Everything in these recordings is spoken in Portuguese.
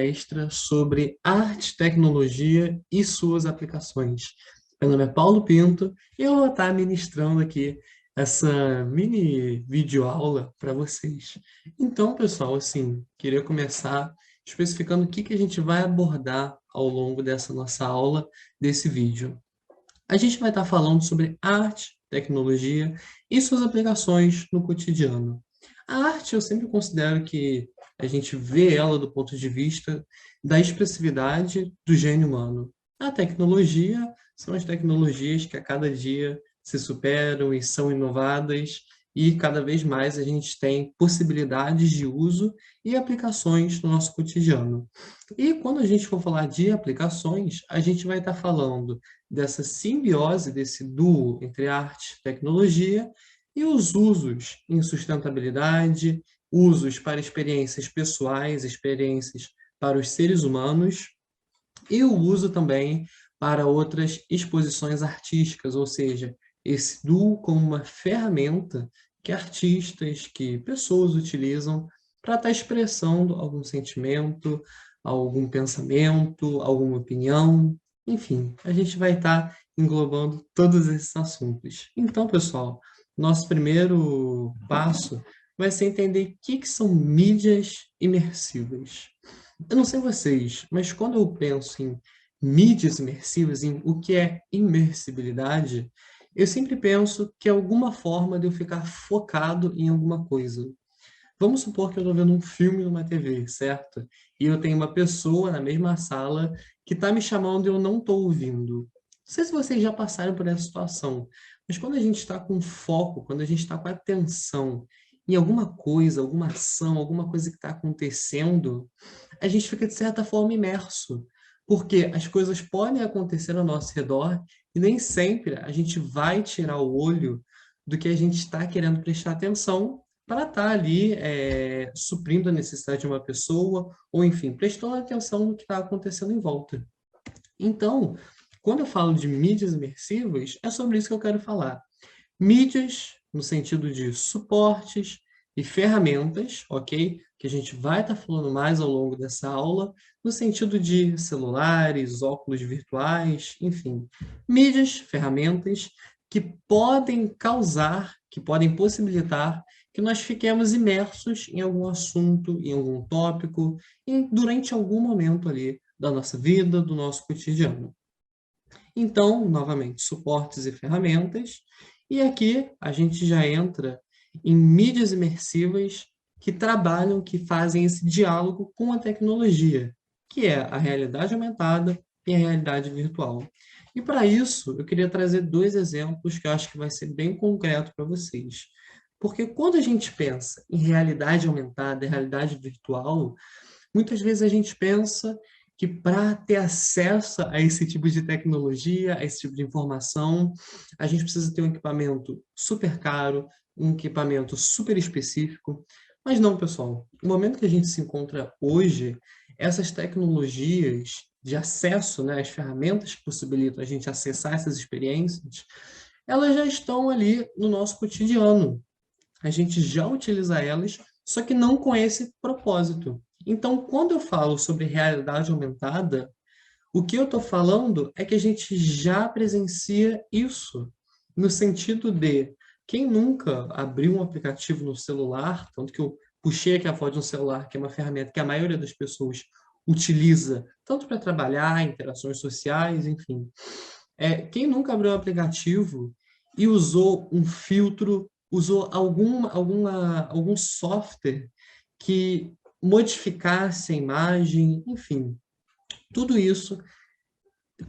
palestra sobre arte, tecnologia e suas aplicações. Meu nome é Paulo Pinto e eu vou estar ministrando aqui essa mini videoaula para vocês. Então, pessoal, assim, queria começar especificando o que a gente vai abordar ao longo dessa nossa aula, desse vídeo. A gente vai estar falando sobre arte, tecnologia e suas aplicações no cotidiano. A arte, eu sempre considero que a gente vê ela do ponto de vista da expressividade do gênio humano. A tecnologia são as tecnologias que a cada dia se superam e são inovadas, e cada vez mais a gente tem possibilidades de uso e aplicações no nosso cotidiano. E quando a gente for falar de aplicações, a gente vai estar falando dessa simbiose, desse duo entre arte e tecnologia, e os usos em sustentabilidade, usos para experiências pessoais, experiências para os seres humanos, e o uso também para outras exposições artísticas, ou seja, esse duo como uma ferramenta que artistas, que pessoas utilizam para estar expressando algum sentimento, algum pensamento, alguma opinião, enfim, a gente vai estar englobando todos esses assuntos. Então, pessoal, nosso primeiro passo vai ser entender o que são mídias imersivas. Eu não sei vocês, mas quando eu penso em mídias imersivas, em o que é imersibilidade, eu sempre penso que é alguma forma de eu ficar focado em alguma coisa. Vamos supor que eu estou vendo um filme numa TV, certo? E eu tenho uma pessoa na mesma sala que está me chamando e eu não estou ouvindo. Não sei se vocês já passaram por essa situação, mas quando a gente está com foco, quando a gente está com atenção em alguma coisa, alguma ação, alguma coisa que está acontecendo, a gente fica, de certa forma, imerso. Porque as coisas podem acontecer ao nosso redor e nem sempre a gente vai tirar o olho do que a gente está querendo prestar atenção para estar ali suprindo a necessidade de uma pessoa, ou enfim, prestando atenção no que está acontecendo em volta. Então, quando eu falo de mídias imersivas, é sobre isso que eu quero falar. Mídias, no sentido de suportes e ferramentas, ok? Que a gente vai estar falando mais ao longo dessa aula, no sentido de celulares, óculos virtuais, enfim. Mídias, ferramentas que podem causar, que podem possibilitar que nós fiquemos imersos em algum assunto, em algum tópico, durante algum momento ali da nossa vida, do nosso cotidiano. Então, novamente, suportes e ferramentas. E aqui a gente já entra em mídias imersivas que trabalham, que fazem esse diálogo com a tecnologia, que é a realidade aumentada e a realidade virtual. E para isso, eu queria trazer dois exemplos que eu acho que vai ser bem concreto para vocês. Porque quando a gente pensa em realidade aumentada e realidade virtual, muitas vezes a gente pensa que para ter acesso a esse tipo de tecnologia, a esse tipo de informação, a gente precisa ter um equipamento super caro, um equipamento super específico. Mas não, pessoal. No momento que a gente se encontra hoje, essas tecnologias de acesso, né, as ferramentas que possibilitam a gente acessar essas experiências, elas já estão ali no nosso cotidiano. A gente já utiliza elas, só que não com esse propósito. Então, quando eu falo sobre realidade aumentada, o que eu estou falando é que a gente já presencia isso, no sentido de quem nunca abriu um aplicativo no celular, tanto que eu puxei aqui a foto de um celular, que é uma ferramenta que a maioria das pessoas utiliza, tanto para trabalhar, interações sociais, enfim. Quem nunca abriu um aplicativo e usou um filtro, usou algum software que modificasse a imagem, enfim, tudo isso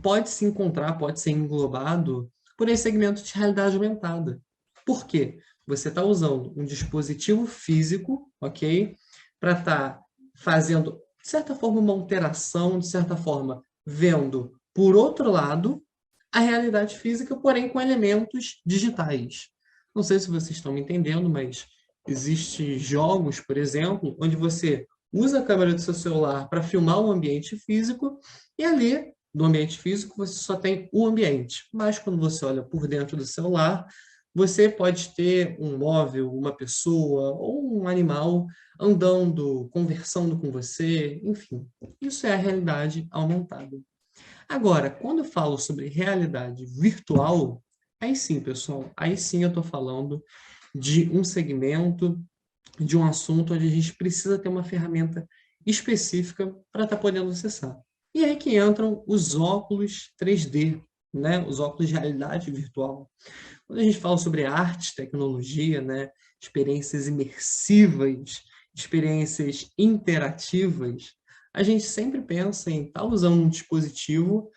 pode se encontrar, pode ser englobado por esse segmento de realidade aumentada. Por quê? Você está usando um dispositivo físico, ok? Para estar fazendo, de certa forma, uma alteração, de certa forma, vendo, por outro lado, a realidade física, porém com elementos digitais. Não sei se vocês estão me entendendo, mas existem jogos, por exemplo, onde você usa a câmera do seu celular para filmar um ambiente físico e ali, no ambiente físico, você só tem o ambiente. Mas quando você olha por dentro do celular, Você pode ter um móvel, uma pessoa ou um animal andando, conversando com você, enfim. Isso é a realidade aumentada. Agora, quando eu falo sobre realidade virtual, aí sim, pessoal, aí sim eu estou falando de um segmento, de um assunto onde a gente precisa ter uma ferramenta específica para estar podendo acessar. E aí que entram os óculos 3D, né? Os óculos de realidade virtual. Quando a gente fala sobre arte, tecnologia, né? Experiências imersivas, experiências interativas, a gente sempre pensa em estar usando um dispositivo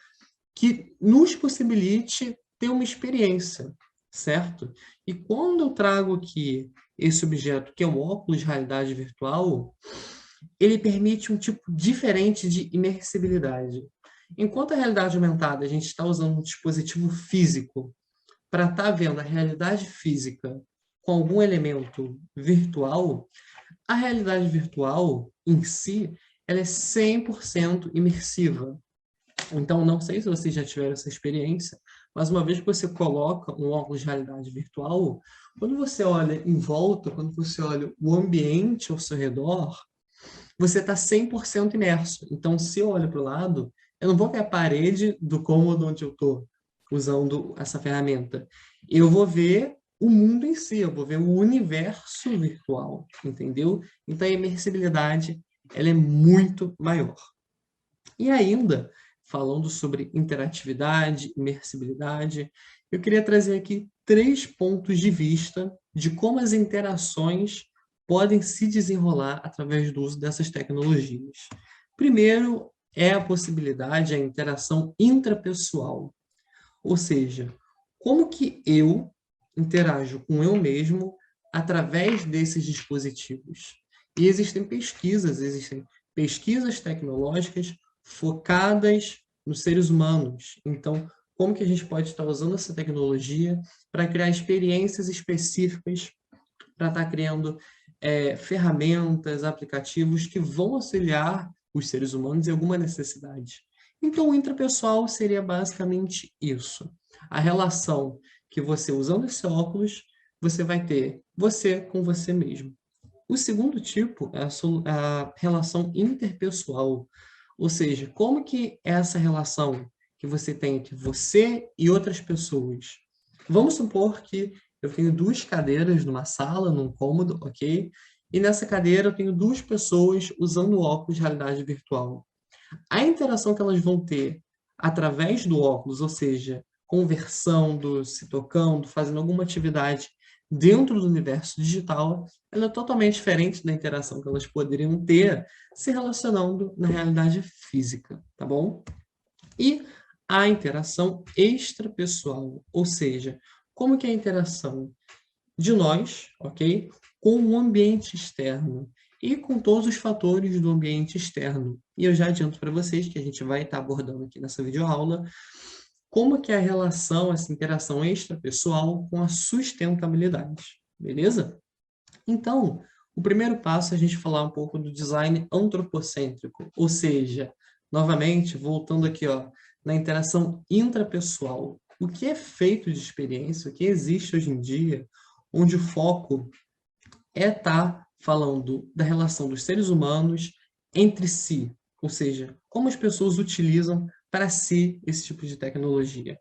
que nos possibilite ter uma experiência, certo? E quando eu trago aqui esse objeto, que é um óculos de realidade virtual, ele permite um tipo diferente de imersibilidade. Enquanto a realidade aumentada, a gente está usando um dispositivo físico para estar vendo a realidade física com algum elemento virtual, a realidade virtual em si, ela é 100% imersiva. Então, não sei se vocês já tiveram essa experiência, mas uma vez que você coloca um óculos de realidade virtual, quando você olha em volta, quando você olha o ambiente ao seu redor, você está 100% imerso. Então, se eu olho para o lado, eu não vou ver a parede do cômodo onde eu estou usando essa ferramenta. Eu vou ver o mundo em si, eu vou ver o universo virtual, entendeu? Então, a imersibilidade, ela é muito maior. E ainda, falando sobre interatividade, imersibilidade, eu queria trazer aqui 3 pontos de vista de como as interações podem se desenrolar através do uso dessas tecnologias. Primeiro é a possibilidade, a interação intrapessoal, ou seja, como que eu interajo com eu mesmo através desses dispositivos. E existem pesquisas tecnológicas focadas nos seres humanos. Então, como que a gente pode estar usando essa tecnologia para criar experiências específicas, para estar criando ferramentas, aplicativos que vão auxiliar os seres humanos em alguma necessidade. Então, o intrapessoal seria basicamente isso. A relação que você, usando esse óculos, você vai ter você com você mesmo. O segundo tipo é a relação interpessoal, ou seja, como que é essa relação que você tem entre você e outras pessoas. Vamos supor que eu tenho 2 cadeiras numa sala, num cômodo, ok? E nessa cadeira eu tenho 2 pessoas usando óculos de realidade virtual. A interação que elas vão ter através do óculos, ou seja, conversando, se tocando, fazendo alguma atividade dentro do universo digital, ela é totalmente diferente da interação que elas poderiam ter se relacionando na realidade física, tá bom? E a interação extrapessoal, ou seja, como que é a interação de nós, ok? Com o ambiente externo e com todos os fatores do ambiente externo. E eu já adianto para vocês que a gente vai estar abordando aqui nessa videoaula como que é a relação, essa interação extrapessoal com a sustentabilidade, beleza? Então, o primeiro passo é a gente falar um pouco do design antropocêntrico, ou seja, novamente, voltando aqui, ó, na interação intrapessoal. O que é feito de experiência, o que existe hoje em dia, onde o foco é estar falando da relação dos seres humanos entre si, ou seja, como as pessoas utilizam para si esse tipo de tecnologia.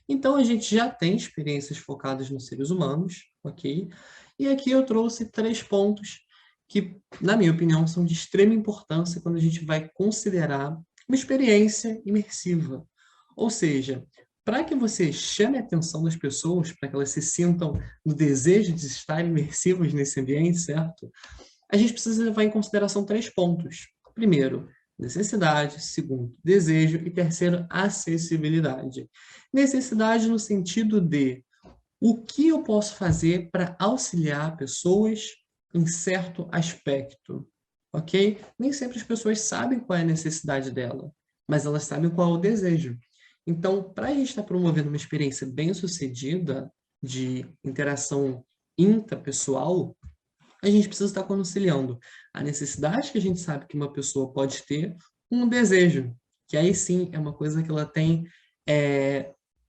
Então, a gente já tem experiências focadas nos seres humanos, ok? E aqui eu trouxe 3 pontos que, na minha opinião, são de extrema importância quando a gente vai considerar uma experiência imersiva. Ou seja, para que você chame a atenção das pessoas, para que elas se sintam no desejo de estar imersivos nesse ambiente, certo? A gente precisa levar em consideração 3 pontos. Primeiro, necessidade. Segundo, desejo. E terceiro, acessibilidade. Necessidade no sentido de o que eu posso fazer para auxiliar pessoas em certo aspecto, ok? Nem sempre as pessoas sabem qual é a necessidade dela, mas elas sabem qual é o desejo. Então, para a gente estar promovendo uma experiência bem-sucedida de interação interpessoal, a gente precisa estar conciliando a necessidade que a gente sabe que uma pessoa pode ter com um desejo, que aí sim é uma coisa que ela tem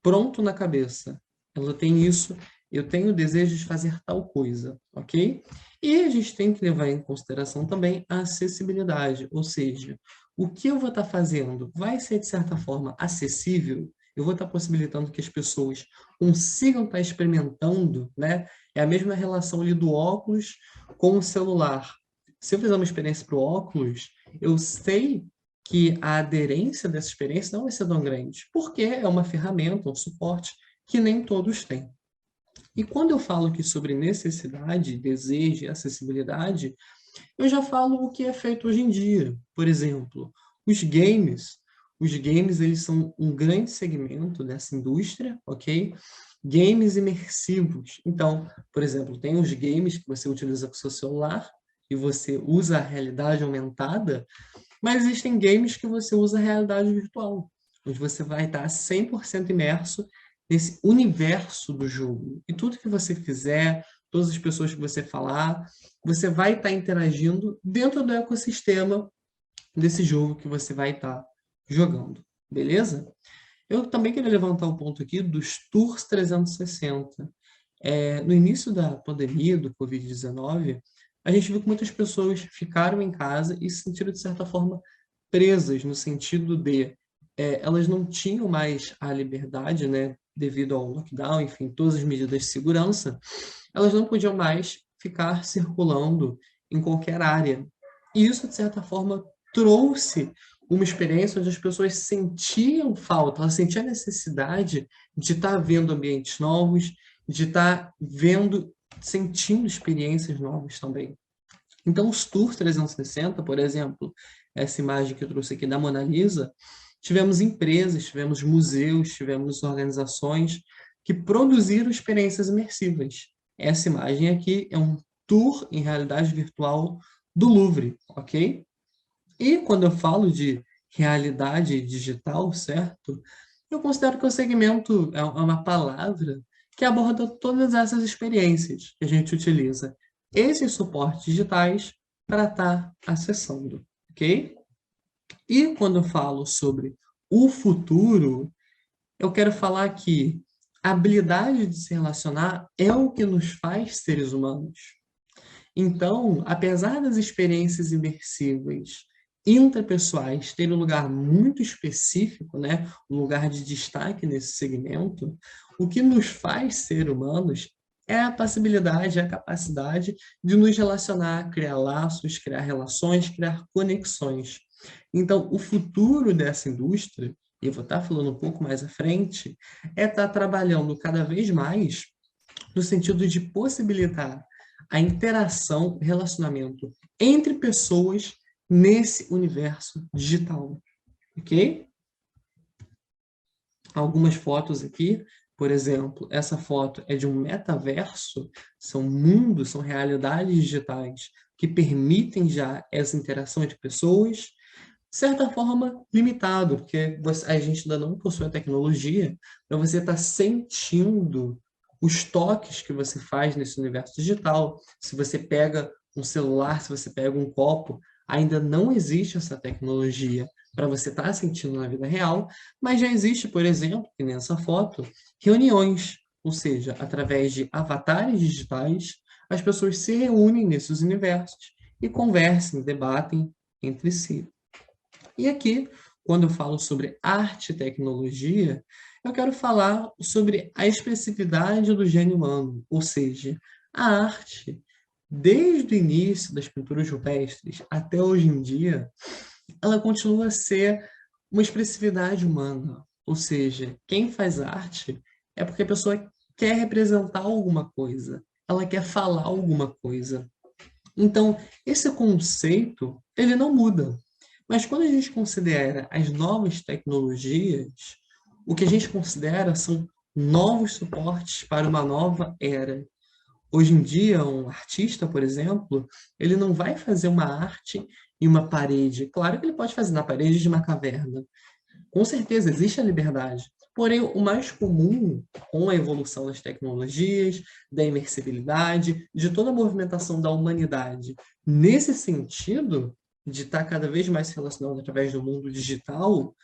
pronto na cabeça. Ela tem isso eu tenho o desejo de fazer tal coisa, ok? E a gente tem que levar em consideração também a acessibilidade, ou seja, o que eu vou estar fazendo vai ser, de certa forma, acessível? Eu vou estar possibilitando que as pessoas consigam estar experimentando, né? É a mesma relação ali do óculos com o celular. Se eu fizer uma experiência para o óculos, eu sei que a aderência dessa experiência não vai ser tão grande, porque é uma ferramenta, um suporte que nem todos têm. E quando eu falo aqui sobre necessidade, desejo e acessibilidade, eu já falo o que é feito hoje em dia. Por exemplo, os games. Os games, eles são um grande segmento dessa indústria, ok? Games imersivos. Então, por exemplo, tem os games que você utiliza com o seu celular e você usa a realidade aumentada, mas existem games que você usa a realidade virtual, onde você vai estar 100% imerso nesse universo do jogo. E tudo que você fizer, todas as pessoas que você falar, você vai estar interagindo dentro do ecossistema desse jogo que você vai estar jogando. Beleza? Eu também queria levantar o ponto aqui dos Tours 360. No início da pandemia do Covid-19, a gente viu que muitas pessoas ficaram em casa e se sentiram, de certa forma, presas, no sentido de elas não tinham mais a liberdade, né, devido ao lockdown, enfim, todas as medidas de segurança, elas não podiam mais ficar circulando em qualquer área. E isso, de certa forma, trouxe uma experiência onde as pessoas sentiam falta, elas sentiam a necessidade de estar vendo ambientes novos, de estar vendo, sentindo experiências novas também. Então, os Tours 360, por exemplo, essa imagem que eu trouxe aqui da Mona Lisa, tivemos empresas, tivemos museus, tivemos organizações que produziram experiências imersivas. Essa imagem aqui é um tour em realidade virtual do Louvre, ok? E quando eu falo de realidade digital, certo? Eu considero que o segmento é uma palavra que aborda todas essas experiências que a gente utiliza esses suportes digitais para estar acessando, ok? E quando eu falo sobre o futuro, eu quero falar que a habilidade de se relacionar é o que nos faz seres humanos. Então, apesar das experiências imersivas intrapessoais terem um lugar muito específico, né, um lugar de destaque nesse segmento, o que nos faz ser humanos é a possibilidade, a capacidade de nos relacionar, criar laços, criar relações, criar conexões. Então, o futuro dessa indústria, e eu vou estar falando um pouco mais à frente, é estar trabalhando cada vez mais no sentido de possibilitar a interação, relacionamento entre pessoas nesse universo digital, ok? Algumas fotos aqui, por exemplo, essa foto é de um metaverso, são mundos, são realidades digitais que permitem já essa interação entre pessoas, de certa forma limitado, porque a gente ainda não possui a tecnologia para você estar sentindo os toques que você faz nesse universo digital. Se você pega um celular, se você pega um copo, ainda não existe essa tecnologia para você estar sentindo na vida real, mas já existe, por exemplo, que nessa foto, reuniões, ou seja, através de avatares digitais, as pessoas se reúnem nesses universos e conversam, debatem entre si. E aqui, quando eu falo sobre arte e tecnologia, eu quero falar sobre a expressividade do gênio humano, ou seja, a arte, desde o início das pinturas rupestres até hoje em dia, ela continua a ser uma expressividade humana. Ou seja, quem faz arte é porque a pessoa quer representar alguma coisa, ela quer falar alguma coisa. Então, esse conceito, ele não muda. Mas quando a gente considera as novas tecnologias, o que a gente considera são novos suportes para uma nova era. Hoje em dia, um artista, por exemplo, ele não vai fazer uma arte em uma parede. Claro que ele pode fazer na parede de uma caverna. Com certeza, existe a liberdade. Porém, o mais comum, com a evolução das tecnologias, da imersibilidade, de toda a movimentação da humanidade, nesse sentido, de estar cada vez mais se relacionando através do mundo digital,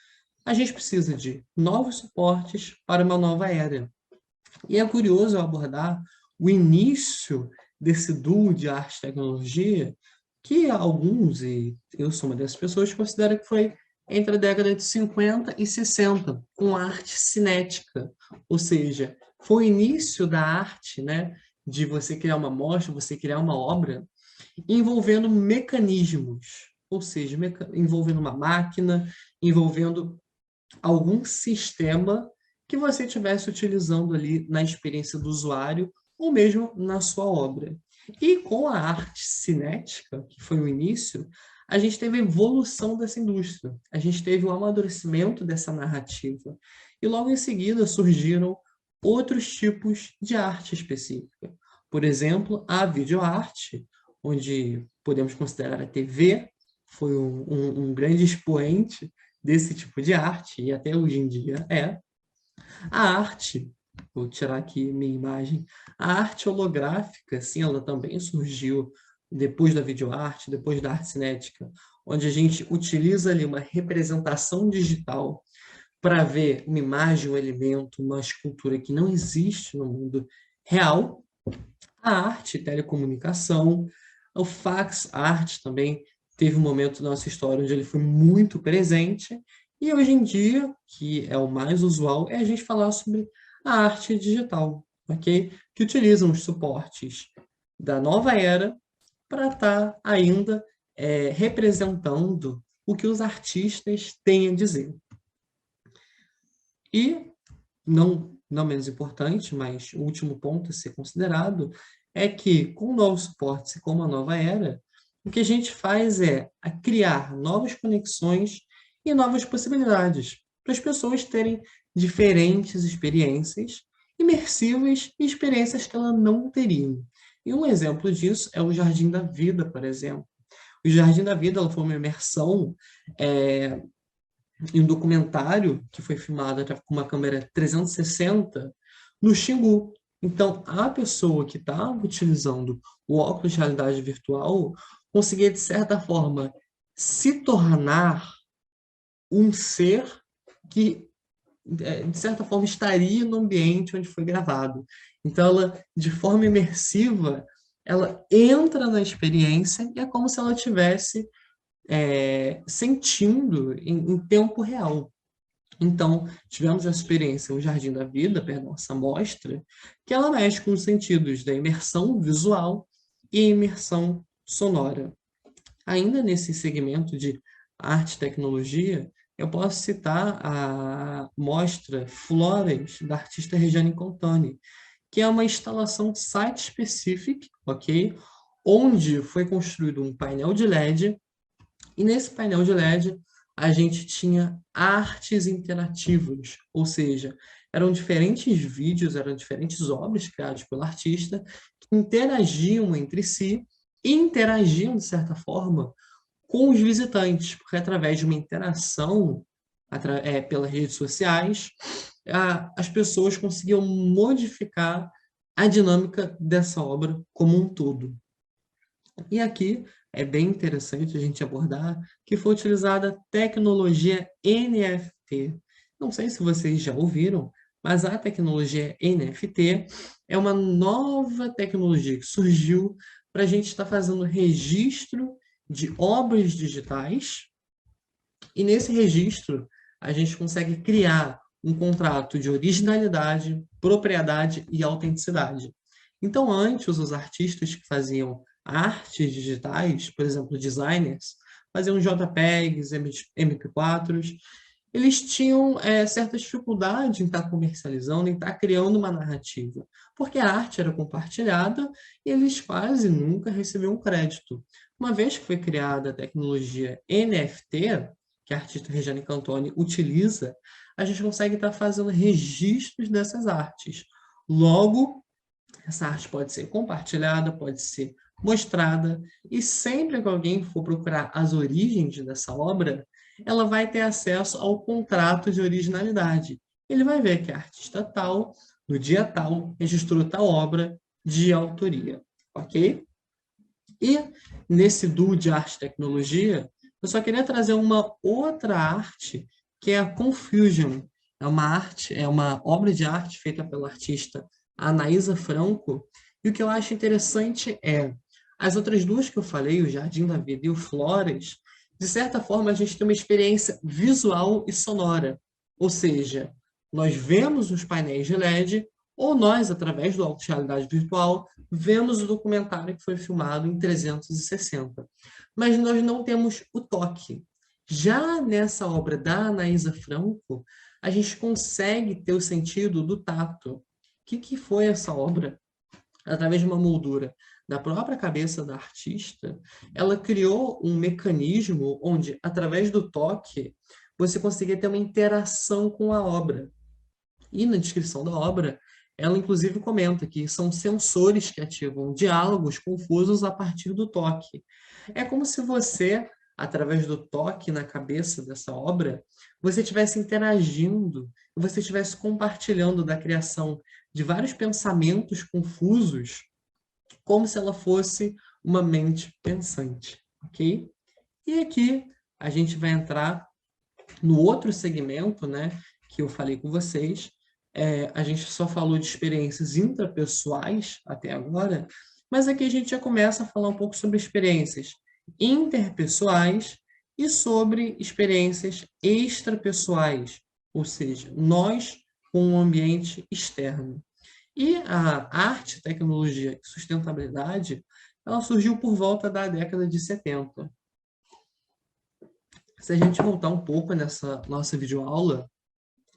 a gente precisa de novos suportes para uma nova era. E é curioso eu abordar o início desse duo de arte e tecnologia, que alguns, e eu sou uma dessas pessoas, consideram que foi entre a década de 50 e 60, com arte cinética. Ou seja, foi o início da arte, né, de você criar uma mostra, você criar uma obra, envolvendo mecanismos, ou seja, envolvendo uma máquina, envolvendo algum sistema que você estivesse utilizando ali na experiência do usuário ou mesmo na sua obra. E com a arte cinética, que foi o início, a gente teve a evolução dessa indústria, a gente teve o amadurecimento dessa narrativa. E logo em seguida surgiram outros tipos de arte específica. Por exemplo, a videoarte, onde podemos considerar a TV, foi um grande expoente desse tipo de arte, e até hoje em dia é. A arte, vou tirar aqui minha imagem, a arte holográfica, sim, ela também surgiu depois da videoarte, depois da arte cinética, onde a gente utiliza ali uma representação digital para ver uma imagem, um elemento, uma escultura que não existe no mundo real. A arte, telecomunicação, o fax art também teve um momento da nossa história onde ele foi muito presente, e hoje em dia, que é o mais usual, é a gente falar sobre a arte digital, ok? Que utilizam os suportes da nova era para estar ainda representando o que os artistas têm a dizer. E não menos importante, mas o último ponto a ser considerado é que, com novos suportes e com uma nova era, o que a gente faz é a criar novas conexões e novas possibilidades para as pessoas terem diferentes experiências imersivas e experiências que elas não teriam. E um exemplo disso é o Jardim da Vida, por exemplo. O Jardim da Vida ela foi uma imersão é, em um documentário que foi filmado com uma câmera 360 no Xingu. Então, a pessoa que estava utilizando o óculos de realidade virtual conseguia, de certa forma, se tornar um ser que, de certa forma, estaria no ambiente onde foi gravado. Então, ela, de forma imersiva, ela entra na experiência e é como se ela tivesse sentindo em tempo real. Então, tivemos a experiência, o Jardim da Vida, perdão, essa mostra, que ela mexe com os sentidos da imersão visual e imersão sonora. Ainda nesse segmento de arte e tecnologia, eu posso citar a mostra Florence, da artista Regiane Contani, que é uma instalação site-specific, ok? Onde foi construído um painel de LED e nesse painel de LED, a gente tinha artes interativas, ou seja, eram diferentes vídeos, eram diferentes obras criadas pelo artista que interagiam entre si e interagiam, de certa forma, com os visitantes, porque através de uma interação pelas redes sociais, as pessoas conseguiam modificar a dinâmica dessa obra como um todo. E aqui é bem interessante a gente abordar que foi utilizada a tecnologia NFT. Não sei se vocês já ouviram, mas a tecnologia NFT é uma nova tecnologia que surgiu para a gente estar fazendo registro de obras digitais. E nesse registro, a gente consegue criar um contrato de originalidade, propriedade e autenticidade. Então, antes, os artistas que faziam artes digitais, por exemplo, designers, faziam JPEGs, MP4s, eles tinham certa dificuldade em estar comercializando, em estar criando uma narrativa, porque a arte era compartilhada e eles quase nunca recebiam crédito. Uma vez que foi criada a tecnologia NFT, que a artista Regiane Cantoni utiliza, a gente consegue estar fazendo registros dessas artes. Logo, essa arte pode ser compartilhada, pode ser mostrada, e sempre que alguém for procurar as origens dessa obra, ela vai ter acesso ao contrato de originalidade. Ele vai ver que a artista tal, no dia tal, registrou tal obra de autoria, ok? E nesse duo de arte e tecnologia, eu só queria trazer uma outra arte, que é a Confusion. é uma obra de arte feita pela artista Anaísa Franco, e o que eu acho interessante é, as outras duas que eu falei, o Jardim da Vida e o Floras, de certa forma a gente tem uma experiência visual e sonora, ou seja, nós vemos os painéis de LED, ou nós, através do auto realidade virtual, vemos o documentário que foi filmado em 360. Mas nós não temos o toque. Já nessa obra da Anaísa Franco, a gente consegue ter o sentido do tato. O que foi essa obra? Através de uma moldura da própria cabeça da artista, ela criou um mecanismo onde, através do toque, você conseguia ter uma interação com a obra. E na descrição da obra, ela inclusive comenta que são sensores que ativam diálogos confusos a partir do toque. É como se você, através do toque na cabeça dessa obra, você estivesse interagindo, você estivesse compartilhando da criação de vários pensamentos confusos, como se ela fosse uma mente pensante, ok? E aqui a gente vai entrar no outro segmento, né, que eu falei com vocês. A gente só falou de experiências intrapessoais até agora, mas aqui a gente já começa a falar um pouco sobre experiências interpessoais e sobre experiências extrapessoais, ou seja, nós com o ambiente externo. E a arte, tecnologia e sustentabilidade, ela surgiu por volta da década de 70. Se a gente voltar um pouco nessa nossa videoaula,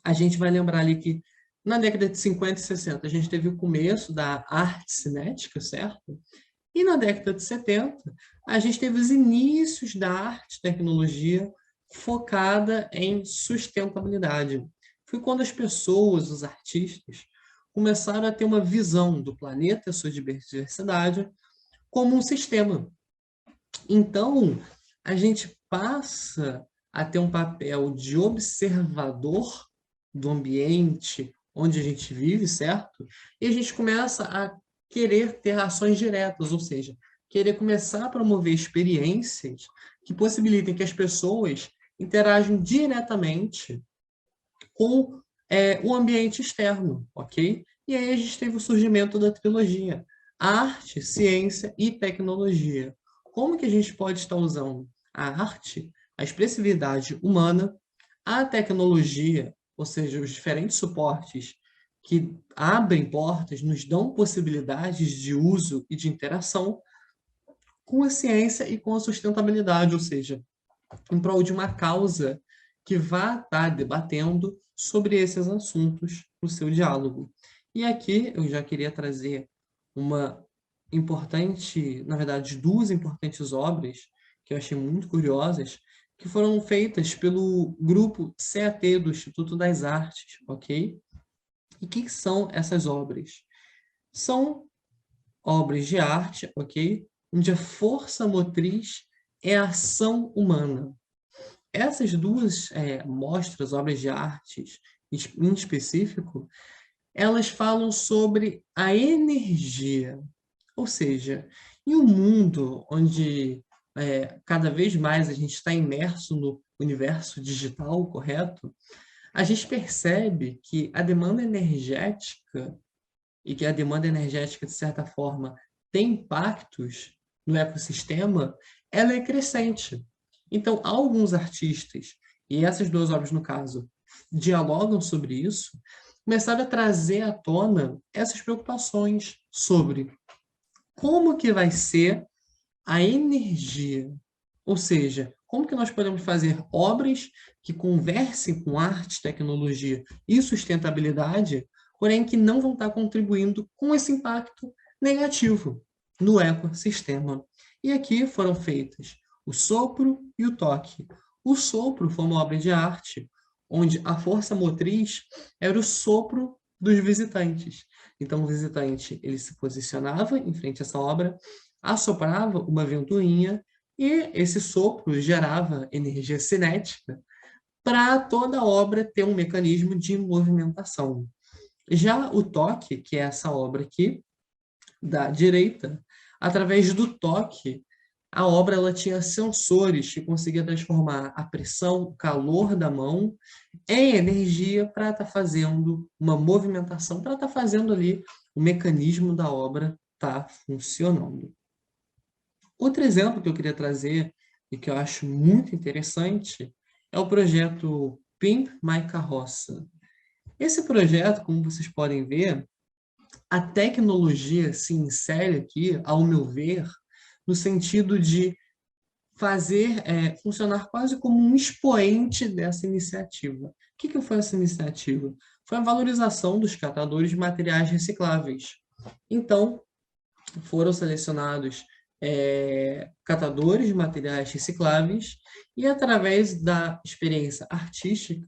a gente vai lembrar ali que na década de 50 e 60 a gente teve o começo da arte cinética, certo? E na década de 70 a gente teve os inícios da arte tecnologia focada em sustentabilidade. Foi quando as pessoas, os artistas, começaram a ter uma visão do planeta e sua diversidade como um sistema. Então, a gente passa a ter um papel de observador do ambiente onde a gente vive, certo? E a gente começa a querer ter ações diretas, ou seja, querer começar a promover experiências que possibilitem que as pessoas interajam diretamente com o ambiente externo, ok? E aí a gente teve o surgimento da trilogia, arte, ciência e tecnologia. Como que a gente pode estar usando a arte, a expressividade humana, a tecnologia, ou seja, os diferentes suportes que abrem portas, nos dão possibilidades de uso e de interação com a ciência e com a sustentabilidade, ou seja, em prol de uma causa que vá estar debatendo sobre esses assuntos no seu diálogo. E aqui eu já queria trazer uma importante, na verdade, duas importantes obras que eu achei muito curiosas, que foram feitas pelo grupo CAT do Instituto das Artes, ok? E o que são essas obras? São obras de arte, ok? Onde a força motriz é a ação humana. Essas duas mostras, obras de artes em específico, elas falam sobre a energia. Ou seja, em um mundo onde cada vez mais a gente está imerso no universo digital, correto? A gente percebe que a demanda energética e que a demanda energética, de certa forma, tem impactos no ecossistema, ela é crescente. Então, alguns artistas, e essas duas obras, no caso, dialogam sobre isso, começaram a trazer à tona essas preocupações sobre como que vai ser a energia, ou seja, como que nós podemos fazer obras que conversem com arte, tecnologia e sustentabilidade, porém que não vão estar contribuindo com esse impacto negativo no ecossistema. E aqui foram feitas o sopro e o toque. O sopro foi uma obra de arte onde a força motriz era o sopro dos visitantes. Então, o visitante ele se posicionava em frente a essa obra, assoprava uma ventoinha e esse sopro gerava energia cinética para toda a obra ter um mecanismo de movimentação. Já o toque, que é essa obra aqui, da direita, através do toque, A obra ela tinha sensores que conseguiam transformar a pressão, o calor da mão em energia para estar fazendo uma movimentação, para estar fazendo ali o mecanismo da obra estar funcionando. Outro exemplo que eu queria trazer e que eu acho muito interessante é o projeto Pimp My Carroça. Esse projeto, como vocês podem ver, a tecnologia se insere aqui, ao meu ver, no sentido de fazer funcionar quase como um expoente dessa iniciativa. O que foi essa iniciativa? Foi a valorização dos catadores de materiais recicláveis. Então, foram selecionados catadores de materiais recicláveis e, através da experiência artística,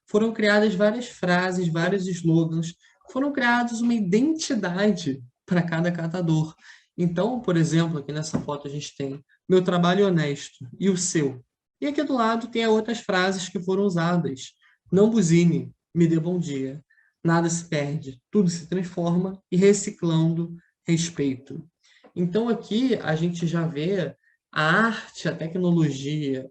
foram criadas várias frases, vários slogans, foram criados uma identidade para cada catador. Então, por exemplo, aqui nessa foto a gente tem meu trabalho é honesto e o seu. E aqui do lado tem outras frases que foram usadas. Não buzine, me dê bom dia. Nada se perde, tudo se transforma e reciclando respeito. Então aqui a gente já vê a arte, a tecnologia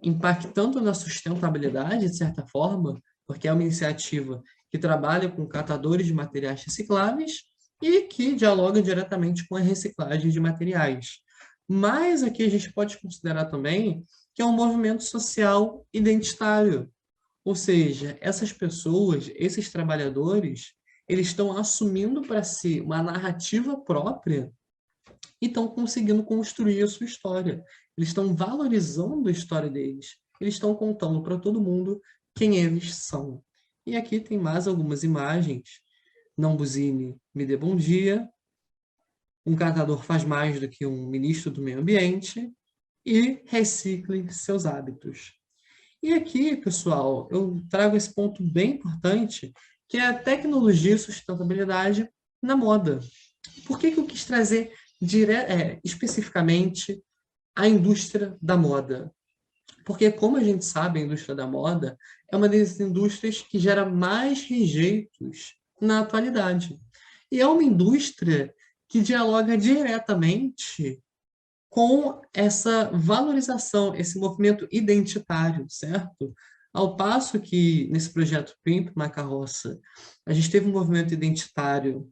impactando na sustentabilidade, de certa forma, porque é uma iniciativa que trabalha com catadores de materiais recicláveis e que dialoga diretamente com a reciclagem de materiais. Mas aqui a gente pode considerar também que é um movimento social identitário, ou seja, essas pessoas, esses trabalhadores, eles estão assumindo para si uma narrativa própria e estão conseguindo construir a sua história. Eles estão valorizando a história deles. Eles estão contando para todo mundo quem eles são. E aqui tem mais algumas imagens. Não buzine, me dê bom dia. Um catador faz mais do que um ministro do meio ambiente. E recicle seus hábitos. E aqui, pessoal, eu trago esse ponto bem importante, que é a tecnologia e sustentabilidade na moda. Por que eu quis trazer especificamente a indústria da moda? Porque, como a gente sabe, a indústria da moda é uma das indústrias que gera mais rejeitos na atualidade. E é uma indústria que dialoga diretamente com essa valorização, esse movimento identitário, certo? Ao passo que, nesse projeto Pimp My Carroça, a gente teve um movimento identitário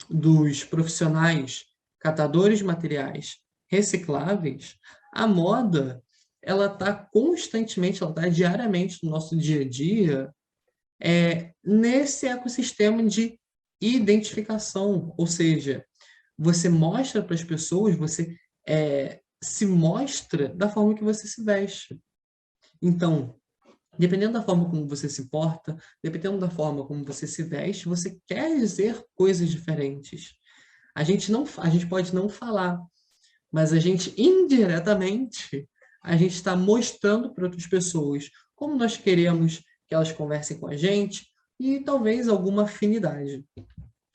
dos profissionais catadores de materiais recicláveis, a moda, ela está constantemente, ela está diariamente no nosso dia a dia, nesse ecossistema de identificação, ou seja, você mostra para as pessoas, você se mostra da forma que você se veste. Então, dependendo da forma como você se porta, dependendo da forma como você se veste, você quer dizer coisas diferentes. A gente pode não falar, mas a gente indiretamente a gente está mostrando para outras pessoas como nós queremos que elas conversem com a gente e talvez alguma afinidade.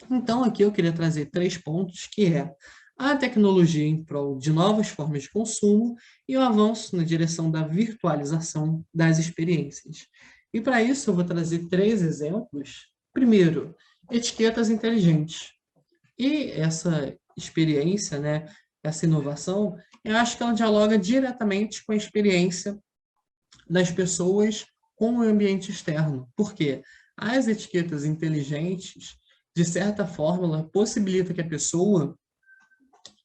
Então, aqui eu queria trazer 3 pontos, que é a tecnologia em prol de novas formas de consumo e o avanço na direção da virtualização das experiências. E para isso eu vou trazer 3 exemplos. Primeiro, etiquetas inteligentes. E essa experiência, né, essa inovação, eu acho que ela dialoga diretamente com a experiência das pessoas com o ambiente externo. Por quê? As etiquetas inteligentes, de certa forma, ela possibilita que a pessoa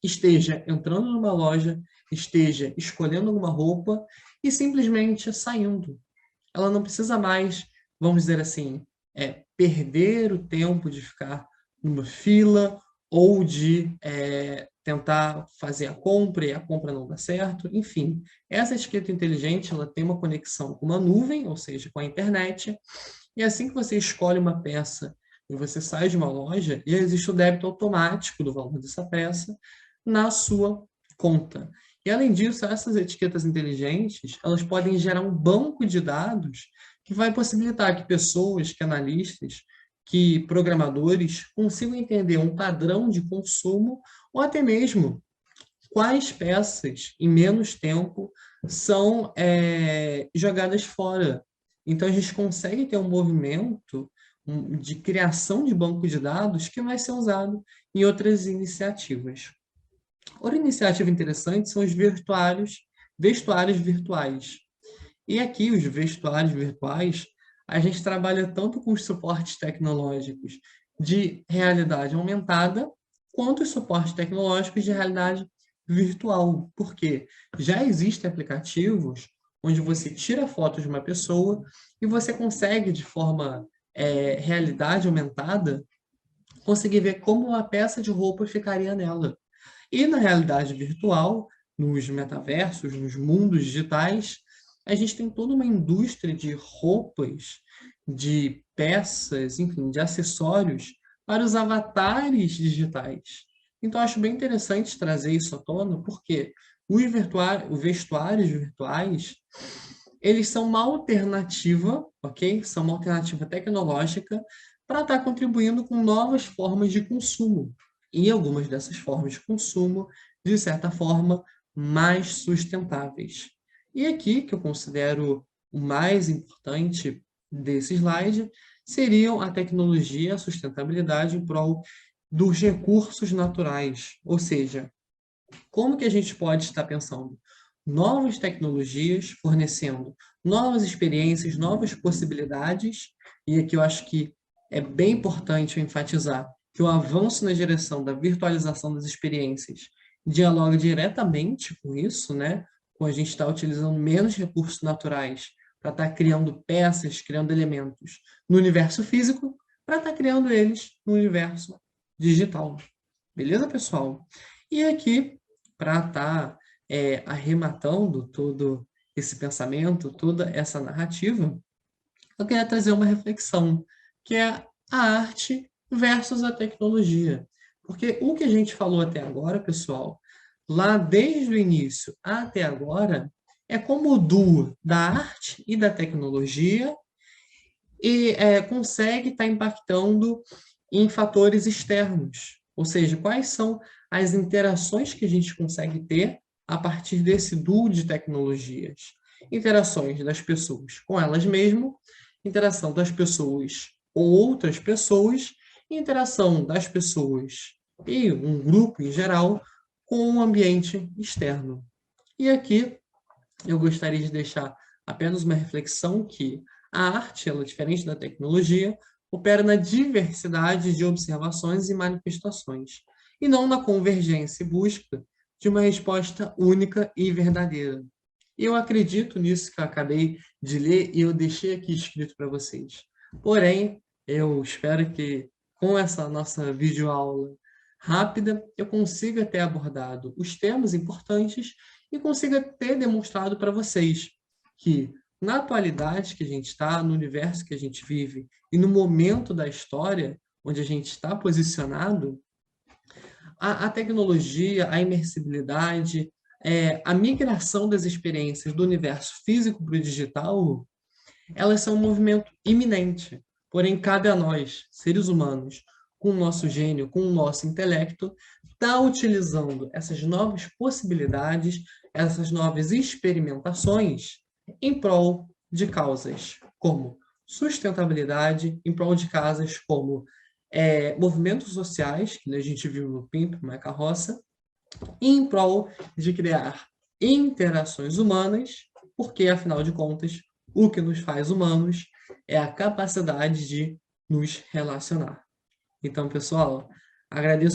esteja entrando numa loja, esteja escolhendo alguma roupa e simplesmente saindo. Ela não precisa mais, vamos dizer assim, perder o tempo de ficar numa fila ou de tentar fazer a compra e a compra não dá certo. Enfim, essa etiqueta inteligente ela tem uma conexão com uma nuvem, ou seja, com a internet, e assim que você escolhe uma peça e você sai de uma loja, já existe o débito automático do valor dessa peça na sua conta. E além disso, essas etiquetas inteligentes, elas podem gerar um banco de dados que vai possibilitar que pessoas, que analistas, que programadores consigam entender um padrão de consumo ou até mesmo quais peças em menos tempo são jogadas fora. Então, a gente consegue ter um movimento de criação de banco de dados que vai ser usado em outras iniciativas. Outra iniciativa interessante são os vestuários virtuais. E aqui, os vestuários virtuais, a gente trabalha tanto com os suportes tecnológicos de realidade aumentada, quanto os suportes tecnológicos de realidade virtual. Porque já existem aplicativos onde você tira foto de uma pessoa e você consegue, de forma realidade aumentada, conseguir ver como uma peça de roupa ficaria nela. E na realidade virtual, nos metaversos, nos mundos digitais, a gente tem toda uma indústria de roupas, de peças, enfim, de acessórios para os avatares digitais. Então, acho bem interessante trazer isso à tona, porque os vestuários virtuais, eles são uma alternativa, ok? São uma alternativa tecnológica para estar contribuindo com novas formas de consumo. E algumas dessas formas de consumo, de certa forma, mais sustentáveis. E aqui, que eu considero o mais importante desse slide, seriam a tecnologia e a sustentabilidade em prol dos recursos naturais. Ou seja, como que a gente pode estar pensando novas tecnologias, fornecendo novas experiências, novas possibilidades, e aqui eu acho que é bem importante eu enfatizar que o avanço na direção da virtualização das experiências dialoga diretamente com isso, né? Com a gente estar utilizando menos recursos naturais para estar criando peças, criando elementos no universo físico, para estar criando eles no universo digital. Beleza, pessoal? E aqui, para estar arrematando todo esse pensamento, toda essa narrativa, eu queria trazer uma reflexão, que é a arte versus a tecnologia. Porque o que a gente falou até agora, pessoal, lá desde o início até agora, é como o duo da arte e da tecnologia consegue estar impactando em fatores externos. Ou seja, quais são as interações que a gente consegue ter a partir desse duo de tecnologias? Interações das pessoas com elas mesmas, interação das pessoas com outras pessoas, e interação das pessoas e um grupo em geral com o ambiente externo. E aqui eu gostaria de deixar apenas uma reflexão que a arte, ela, diferente da tecnologia, opera na diversidade de observações e manifestações, e não na convergência e busca de uma resposta única e verdadeira. E eu acredito nisso que eu acabei de ler e eu deixei aqui escrito para vocês. Porém, eu espero que com essa nossa videoaula rápida, eu consiga ter abordado os temas importantes e consiga ter demonstrado para vocês que, na atualidade que a gente está, no universo que a gente vive e no momento da história onde a gente está posicionado, a tecnologia, a imersibilidade, a migração das experiências do universo físico para o digital, elas são um movimento iminente. Porém, cabe a nós, seres humanos, com o nosso gênio, com o nosso intelecto, estar utilizando essas novas possibilidades, essas novas experimentações em prol de causas como sustentabilidade, em prol de causas como movimentos sociais, que a gente viu no PIMP, uma carroça, e em prol de criar interações humanas, porque, afinal de contas, o que nos faz humanos é a capacidade de nos relacionar. Então, pessoal, agradeço